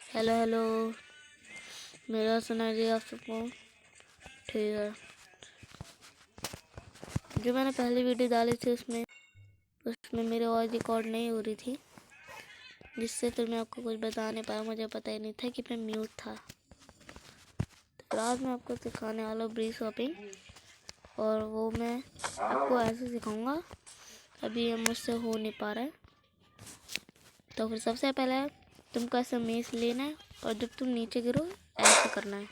Hello hello. मेरा सुना जी आप सबको। ठीक है, जो मैंने पहली वीडियो डाली थी उसमें मेरी आवाज़ रिकॉर्ड नहीं हो रही थी, जिससे फिर मैं आपको कुछ बता नहीं पाया। मुझे पता ही नहीं था कि मैं म्यूट था। तो आज मैं आपको सिखाने वाला हूँ ब्रीज शॉपिंग, और वो मैं आपको ऐसे सिखाऊंगा। अभी ये मुझसे हो नहीं पा रहा है। तो फिर सबसे पहले तुमको ऐसा मेज लेना है, और जब तुम नीचे गिरो ऐसे करना है।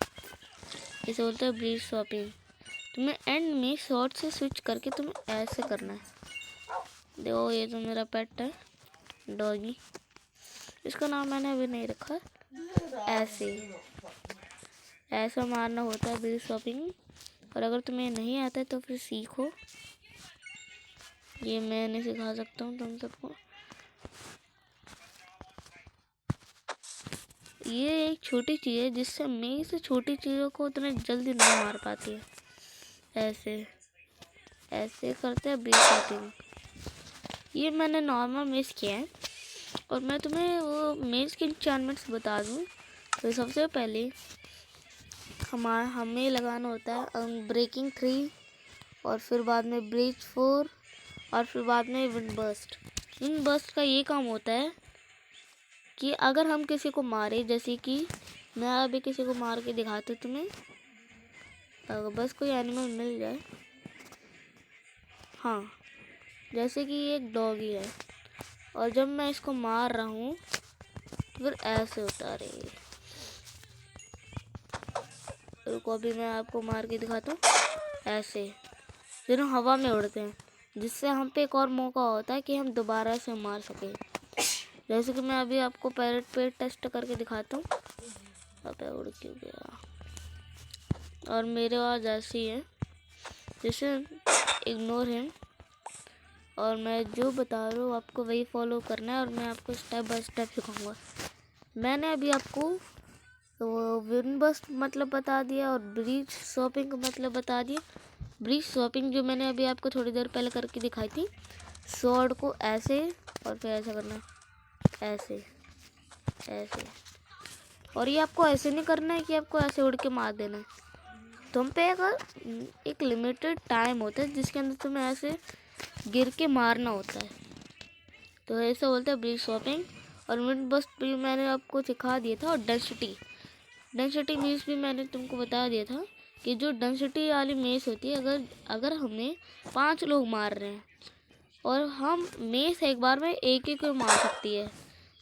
इसे बोलते हैं ब्रीज शॉपिंग। तुम्हें एंड में शॉर्ट से स्विच करके तुम्हें ऐसे करना है। देखो ये तो मेरा पेट है, डॉगी। इसका नाम मैंने अभी नहीं रखा। ऐसा मारना होता है ब्रीज शॉपिंग। और अगर तुम्हें नहीं आता है तो फिर सीखो, ये मैं नहीं सिखा सकता हूँ तुम सबको। ये एक छोटी चीज़ है जिससे मैं से छोटी चीज़ों को उतने जल्दी नहीं मार पाती है। ऐसे करते हैं ब्रीज शॉपिंग। ये मैंने नॉर्मल मेज किया है, और मैं तुम्हें वो मेज के इंचार्टमेंट्स बता दूँ। तो सबसे पहले हमें लगाना होता है ब्रेकिंग 3, और फिर बाद में ब्रीज 4, और फिर बाद में विंड बर्स्ट का ये काम होता है कि अगर हम किसी को मारे, जैसे कि मैं अभी किसी को मार के दिखाती हूँ तुम्हें। अगर बस कोई एनिमल मिल जाए, हाँ, जैसे कि ये एक डॉगी है, और जब मैं इसको मार रहा हूँ तो फिर ऐसे होता रही। रुको अभी मैं आपको मार के दिखाता हूँ। ऐसे दोनों हवा में उड़ते हैं, जिससे हम पे एक और मौका होता है कि हम दोबारा से मार सकें। जैसे कि मैं अभी आपको पैरेट पे टेस्ट करके दिखाता हूँ। अब उड़ क्यों गया? और मेरे आवाज़ ऐसी है, जैसे इग्नोर हिम। और मैं जो बता रहा हूँ आपको वही फॉलो करना है, और मैं आपको स्टेप बाय स्टेप सिखाऊंगा। मैंने अभी आपको वो विंड बर्स्ट मतलब बता दिया, और ब्रीज शॉपिंग का मतलब बता दिया। ब्रीज शॉपिंग जो मैंने अभी आपको थोड़ी देर पहले करके दिखाई थी, स्वॉर्ड को ऐसे और फिर ऐसा करना, ऐसे। और ये आपको ऐसे नहीं करना है कि आपको ऐसे उड़ के मार देना है। तुम पे अगर एक लिमिटेड टाइम होता है जिसके अंदर तुम्हें ऐसे गिर के मारना होता है, तो ऐसा बोलते हैं ब्रीज शॉपिंग। और विंड बर्स्ट भी मैंने आपको सिखा दिया था। और डेंसिटी मीन्स भी मैंने तुमको बता दिया था कि जो डेंसिटी वाली मेस होती है, अगर हमें 5 लोग मार रहे हैं, और हम मेस एक बार में एक को मार सकती है,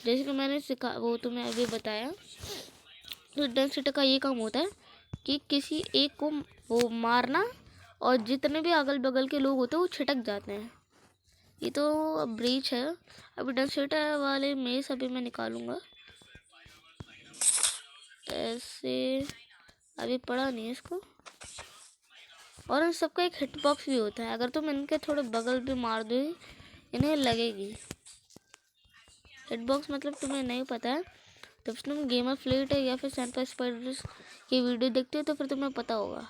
जैसे कि मैंने वो तुम्हें अभी बताया। तो डेंसिटी का ये काम होता है कि किसी एक को वो मारना, और जितने भी अगल बगल के लोग होते हैं वो छिटक जाते हैं। ये तो ब्रीच है। अभी डेंसिटी वाले मेस अभी मैं निकालूंगा ऐसे। अभी पड़ा नहीं है इसको। और इन सबका एक हिट बॉक्स भी होता है, अगर तुम इनके थोड़े बगल भी मार दो इन्हें लगेगी। हिट बॉक्स मतलब तुम्हें नहीं पता है, तो फिर तुम गेमर फ्लीट है या फिर सैंपल स्पाइडर्स की वीडियो देखते हो तो फिर तुम्हें पता होगा।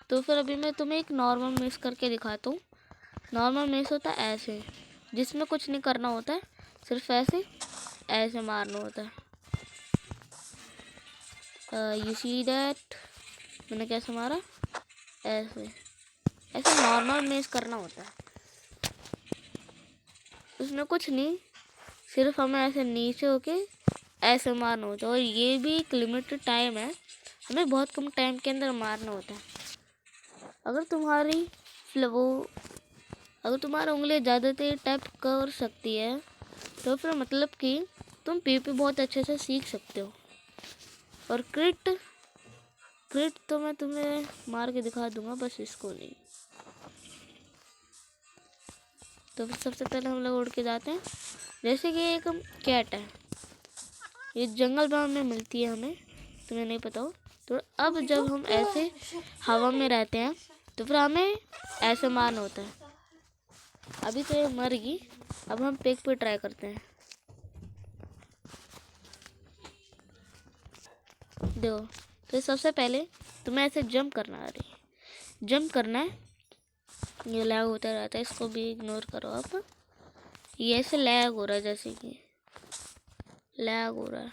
तो फिर अभी मैं तुम्हें एक नॉर्मल मेस करके दिखाता हूँ। नॉर्मल मेस होता है ऐसे, जिसमें कुछ नहीं करना होता है, सिर्फ ऐसे मारना होता है। यू सी दैट, मैंने कैसे मारा? ऐसे नॉर्मल मेस करना होता है। उसमें कुछ नहीं, सिर्फ हमें ऐसे नीचे होके ऐसे मारना होता है। और ये भी एक लिमिटेड टाइम है, हमें बहुत कम टाइम के अंदर मारना होता है। अगर तुम्हारी उंगली ज़्यादा देर टैप कर सकती है, तो फिर मतलब कि तुम पीपी बहुत अच्छे से सीख सकते हो। और क्रिट तो मैं तुम्हें मार के दिखा दूंगा, बस इसको नहीं। तो फिर सबसे पहले हम लोग उड़ के जाते हैं। जैसे कि एक कैट है, ये जंगल बाग में मिलती है हमें, तुम्हें नहीं पता हो तो। अब जब हम ऐसे हवा में रहते हैं तो फिर हमें ऐसे मारना होता है। अभी तो ये मर गई, अब हम पेक पे ट्राई करते हैं। देखो, तो सबसे पहले तुम्हें ऐसे जंप करना है। ये लैग होता रहता है, इसको भी इग्नोर करो आप। ये ऐसे लैग हो रहा है, जैसे कि लैग हो रहा है,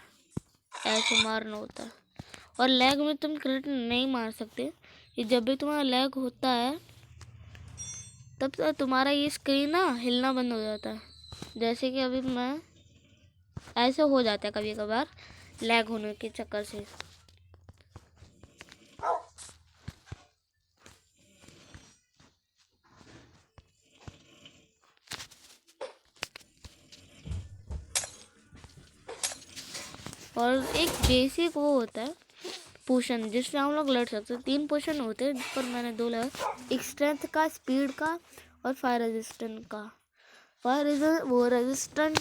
ऐसे मारना होता है। और लैग में तुम क्रिट नहीं मार सकते। ये जब भी तुम्हारा लैग होता है तब तो तुम्हारा ये स्क्रीन ना हिलना बंद हो जाता है। जैसे कि अभी मैं ऐसे हो जाता है कभी कभार लैग होने के चक्कर से। और एक बेसिक वो होता है पोशन, जिससे हम लोग लड़ सकते हैं। 3 पोशन होते हैं, पर मैंने 2 लगा, एक स्ट्रेंथ का, स्पीड का और फायर रेजिस्टेंट का। वो रेजिस्टेंट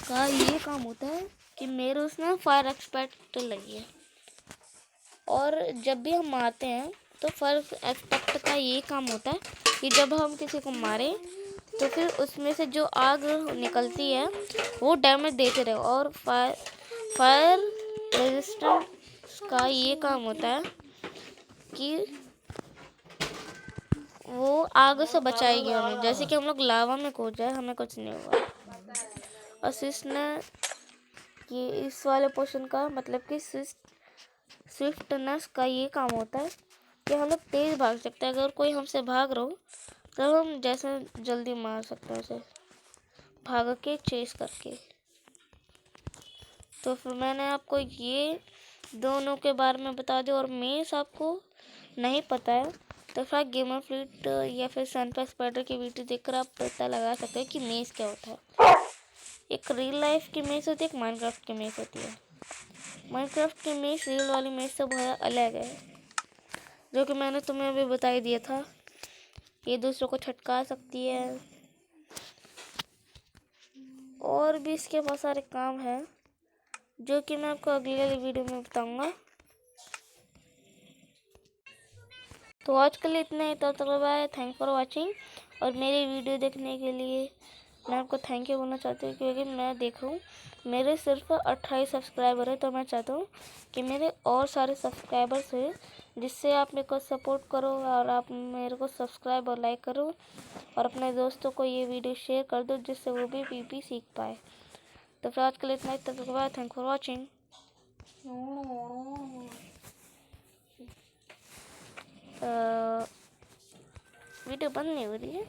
का ये काम होता है कि मेरे उसमें फायर एक्सपेक्ट लगी है, और जब भी हम मारते हैं तो फायर एक्सपेक्ट का ये काम होता है कि जब हम किसी को मारें तो फिर उसमें से जो आग निकलती है वो डैमेज देते रहे। और फायर रेजिस्टेंस का ये काम होता है कि वो आग से बचाएगी हमें। जैसे कि हम लोग लावा में कूद जाए हमें कुछ नहीं होगा। असिस्ट ने कि इस वाले पोर्शन का मतलब कि स्विफ्टनेस का ये काम होता है कि हम लोग तेज भाग सकते हैं। अगर कोई हमसे भाग रहा हो तो हम जैसे जल्दी मार सकते हैं उसे भाग के चेस करके। तो फिर मैंने आपको ये दोनों के बारे में बता दिया। और मेस आपको नहीं पता है तो फिर गेमर फ्लीट या फिर सनपैक स्पाइडर की वीडियो देखकर आप पता लगा सकते हैं कि मेस क्या होता है। एक रियल लाइफ की मेस होती है, एक माइनक्राफ्ट की मेस होती है। माइनक्राफ्ट की मेस रियल वाली मेस से बहुत अलग है, जो कि मैंने तुम्हें अभी बता ही दिया था। ये दूसरों को छटका सकती है, और भी इसके बहुत सारे काम हैं जो कि मैं आपको अगली वाली वीडियो में बताऊंगा। तो आज के लिए इतना ही, तो बाय, थैंक फॉर वाचिंग। और मेरी वीडियो देखने के लिए मैं आपको थैंक यू बोलना चाहती हूँ, क्योंकि मैं देख रहा हूँ मेरे सिर्फ 28 सब्सक्राइबर है। तो मैं चाहता हूँ कि मेरे और सारे सब्सक्राइबर्स हैं, जिससे आप मेरे को सपोर्ट करो और आप मेरे को सब्सक्राइब और लाइक करो और अपने दोस्तों को ये वीडियो शेयर कर दो, जिससे वो भी पीपी सीख पाए। तो फिर आज के लिए इतना ही, तब तक bye, thank for watching. Video बंद नहीं हो रही है।